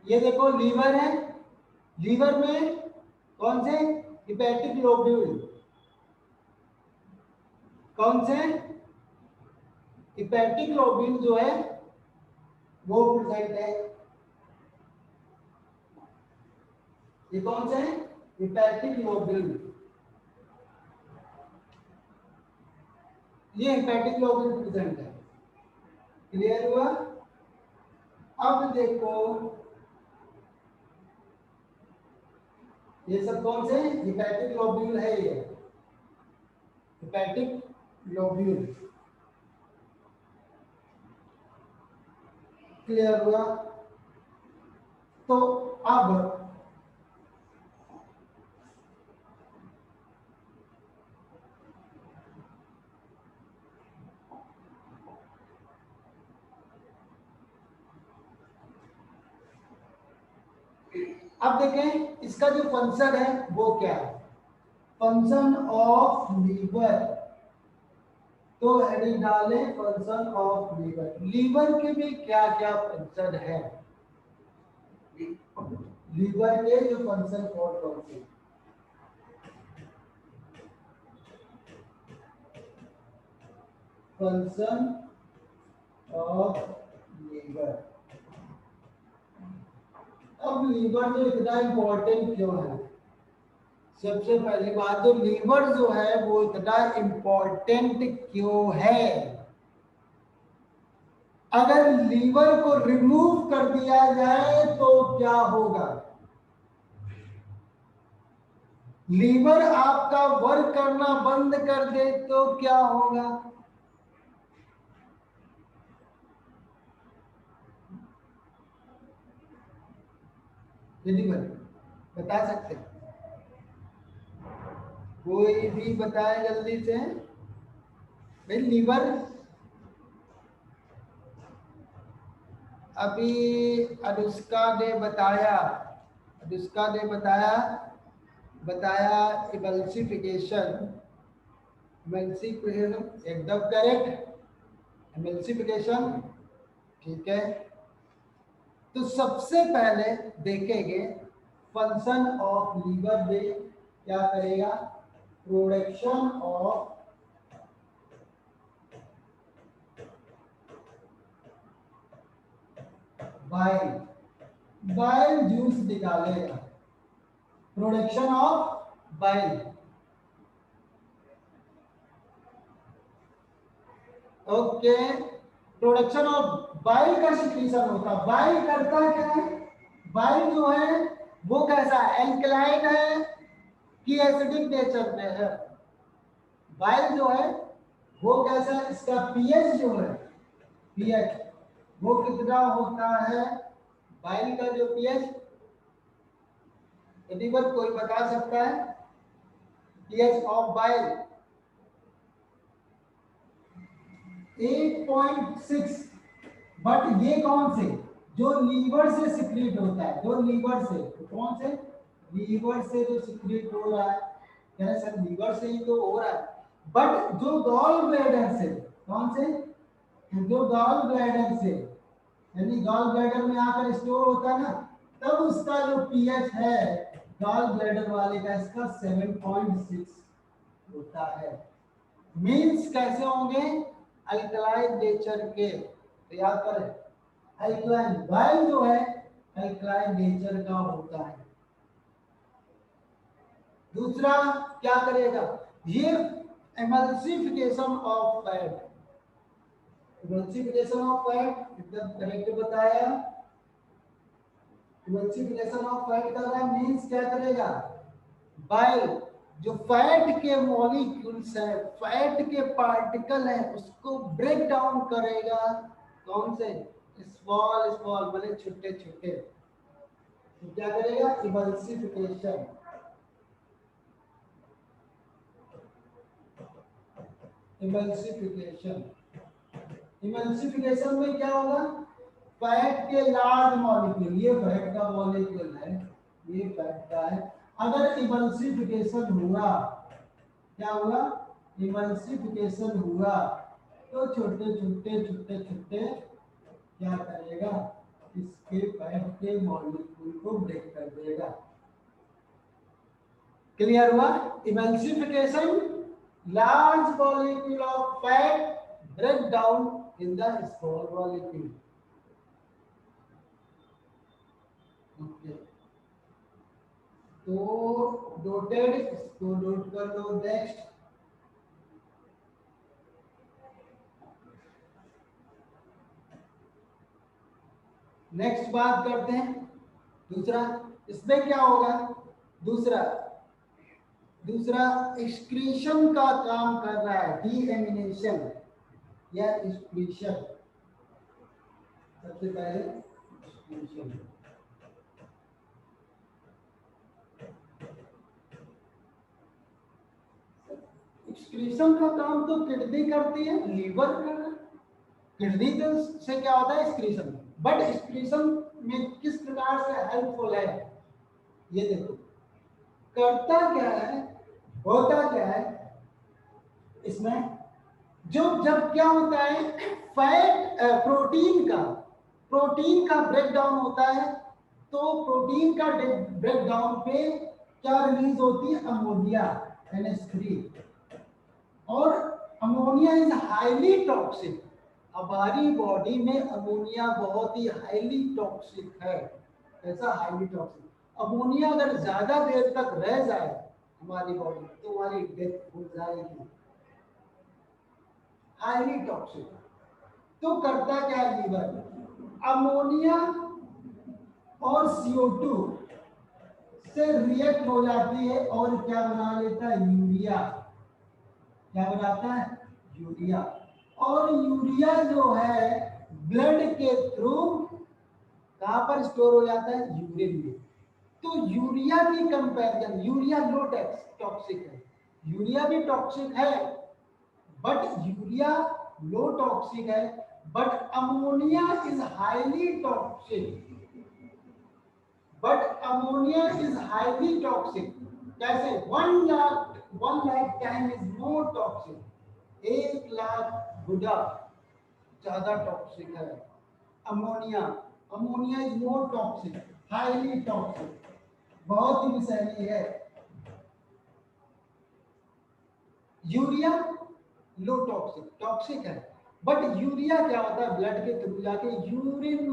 ये देखो लीवर है, लीवर में कौन से, हेपेटिक लोब्यूल, कौन से हेपेटिक लोब्यूल जो है वो प्रेजेंट है। ये कौन से है, हेपेटिक लोब्यूल, ये हेपेटिक लोब्यूल प्रेजेंट है। क्लियर हुआ? अब देखो ये सब कौन से हेपेटिक लोब्यूल है, ये हेपेटिक लोब्यूल। क्लियर हुआ? तो अब देखें इसका जो फंक्शन है वो क्या है, फंक्शन ऑफ लीवर, तो हेडिंग डालें फंक्शन ऑफ लीवर। लीवर के भी क्या क्या फंक्शन है, लीवर के जो फंक्शन कौन कौन से, फंक्शन ऑफ लीवर। अब लीवर जो इतना इंपॉर्टेंट क्यों है, सबसे पहली बात तो लीवर जो है वो इतना इंपॉर्टेंट क्यों है, अगर लीवर को रिमूव कर दिया जाए तो क्या होगा, लीवर आपका वर्क करना बंद कर दे तो क्या होगा, बता सकते हैं, कोई भी बताए जल्दी से भाई। लीवर अभी अनुष्का ने बताया, जिसका ने बताया इमल्सिफिकेशन एकदम करेक्ट। इमल्सिफिकेशन ठीक है। तो सबसे पहले देखेंगे फंक्शन ऑफ लीवर में क्या करेगा, प्रोडक्शन ऑफ बाइल जूस निकालेगा, production of bile. Okay, production of bile का सिक्रीशन होता है। बाइल करता क्या है, बाइल जो है वो कैसा एल्कलाइन है कि एसिडिक नेचर में है। बाइल जो है वो कैसा, इसका पीएच जो है, पीएच वो कितना होता है, बाइल का जो पीएच, यदि कोई बता सकता है पीएच ऑफ बाइल? 8.6। बट ये कौन से, जो लीवर से सिक्रीट होता है, जो लीवर से, तो कौन से, लीवर से जो सिक्रीट हो रहा है, कह रहे सर लीवर से ही तो हो रहा है। बट जो गॉल ब्लैडर से, कौन से, जो गॉल ब्लैडर से, यानी गॉल ब्लैडर में आकर स्टोर होता है ना, तब उसका जो पीएच है गॉल ब्लैडर वाले का, इसका 7.6 होता है। मीन्स कैसे होंगे, अल्कलाइन नेचर के। तो याद करें अल्कलाइन, बाइल जो है अल्कलाइन नेचर का होता है। दूसरा क्या करेगा, ये emulsification of fat, emulsification of fat एकदम करेक्ट बताया। एमल्सिफिकेशन ऑफ फैट कर रहा है, मींस क्या करेगा, बाइल जो फैट के मॉलिक्यूल्स है, फैट के पार्टिकल है, उसको ब्रेक डाउन करेगा। कौन से, स्मॉल स्मॉल मतलब छोटे छोटे। तो क्या करेगा, इमल्सिफिकेशन। इमल्सिफिकेशन, इमल्सिफिकेशन में क्या होगा, फैट के लार्ज मॉलिक्यूल, ये फैट का मॉलिक्यूल है, ये फैट का है, अगर इमल्सिफिकेशन हुआ, क्या हुआ, इमल्सिफिकेशन हुआ, तो छोटे छोटे छोटे छोटे क्या करेगा, इसके फैट के मॉलिक्यूल को ब्रेक कर देगा। क्लियर हुआ, emulsification, large molecule of fat break down in the small molecule. Okay, तो डोटेड, इसको नोट कर लो। नेक्स्ट, नेक्स्ट बात करते हैं दूसरा, इसमें क्या होगा, दूसरा एक्सक्रीशन का काम कर रहा है, डीएमिनेशन या एक्सक्रीशन। सबसे पहले एक्सक्रीशन, एक्सक्रीशन का काम तो किडनी करती है, लीवर कर रहा है। किडनी तो से क्या होता है, एक्सक्रीशन। बट एक्सक्रीशन में किस प्रकार से हेल्पफुल है, ये देखो, करता क्या है, होता क्या है इसमें, जो जब क्या होता है, फैट प्रोटीन का ब्रेक डाउन होता है, तो प्रोटीन का ब्रेक डाउन पे क्या रिलीज होती है, अमोनिया, NH3। और अमोनिया इज हाईली टॉक्सिक, हमारी बॉडी में अमोनिया बहुत ही हाईली टॉक्सिक है। ऐसा हाईली टॉक्सिक, अमोनिया अगर ज्यादा देर तक रह जाए हमारी बॉडी में तो हमारी डेथ हो जाएगी, हाईली टॉक्सिक। तो करता क्या है लीवर, अमोनिया और CO2 से रिएक्ट हो जाती है और क्या बना लेता है, यूरिया। क्या बनाता है, यूरिया। और यूरिया जो है ब्लड के थ्रू कहां पर स्टोर हो जाता है, यूरिन में। तो यूरिया की कंपैरिजन, यूरिया लो टॉक्सिक है, यूरिया भी टॉक्सिक है, बट यूरिया लो टॉक्सिक है, but ammonia is highly toxic. But ammonia is highly toxic. कैसे? 1 lakh time is more toxic. 1 lakh गुना ज्यादा टॉक्सिक है ammonia. Ammonia is more toxic, highly toxic, बहुत ही विषैली है। यूरिया लो टॉक्सिक, टॉक्सिक है, बट यूरिया क्या होता है? ब्लड के थ्रू जाके यूरिन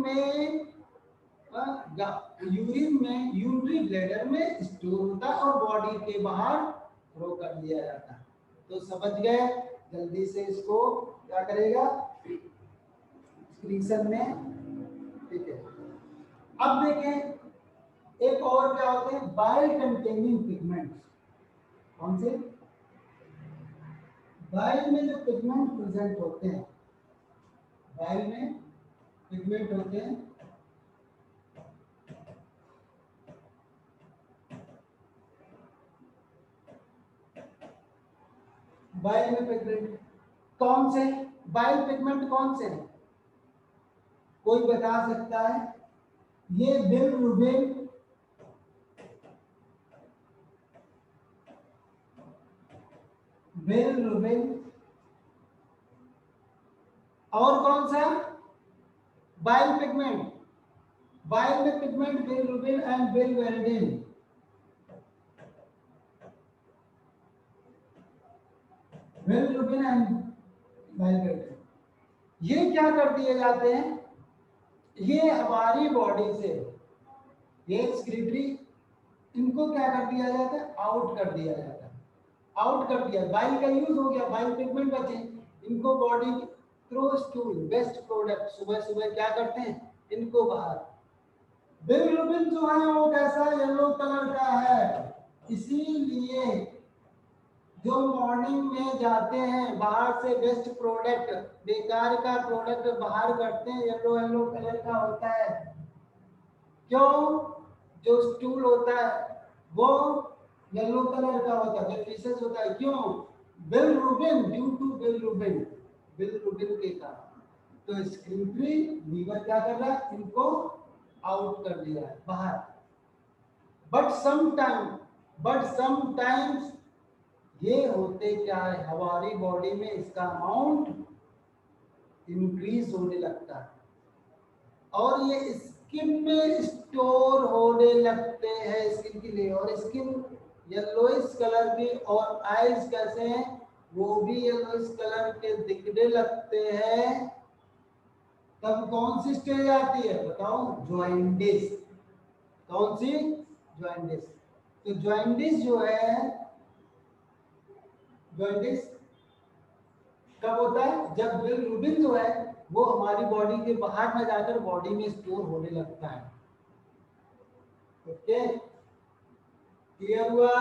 में यूरिनरी ब्लैडर में स्टोर होता है और बॉडी के बाहर थ्रो कर दिया जाता है। तो समझ गए? जल्दी से इसको क्या करेगा स्क्रीन में, ठीक है। अब देखें एक और क्या होते हैं बाइल कंटेनिंग पिगमेंट्स। कौन से? बाइल में जो पिगमेंट प्रेजेंट होते हैं, बाइल में पिगमेंट होते हैं, बाइल में पिगमेंट कौन से? बाइल पिगमेंट कौन से हैं? कोई बता सकता है? ये बिलरुबिन, बिलरुबिन, और कौन सा बाइल पिगमेंट? बाइल में pigment bilirubin and biliverdin. Bilirubin and biliverdin ये क्या कर दिए जाते हैं? ये हमारी बॉडी से ये एक्सक्रीटरी, इनको क्या कर दिया जाता है? आउट कर दिया जाता है। आउट कर दिया, बाइल का यूज हो गया, बाइल पिगमेंट बचे, इनको body through stool waste product सुबह सुबह क्या करते हैं? इनको बाहर। बिलरुबिन जो है वो कैसा? येलो कलर का है, इसीलिए जो मॉर्निंग में जाते हैं बाहर से वेस्ट प्रोडक्ट, बेकार का प्रोडक्ट बाहर करते हैं, येलो येलो कलर का होता है। क्यों? जो स्टूल होता है वो येलो कलर का होता है, जो फीसेस होता है। क्यों? Bilirubin, due to bilirubin, bilirubin के कारण। तो स्क्रीटरी लीवर क्या कर रहा है? इनको आउट कर दिया है बाहर। बट समटाइम्स ये होते क्या है? हमारी बॉडी में इसका अमाउंट इंक्रीज होने लगता है और ये स्किन में स्टोर होने लगते हैं, स्किन की लेयर, और स्किन येलोइश कलर की, और आईज कैसे हैं? वो भी येलोइश कलर के दिखने लगते हैं। तब कौन सी स्टेज आती है बताओ? जॉइंडिस। कौन सी? जॉइंडिस। तो जॉइंडिस जो है, जॉइंडिस कब होता है? जब बिलरुबिन जो है वो हमारी बॉडी के बाहर न जाकर बॉडी में स्टोर होने लगता है। ओके, क्लियर हुआ?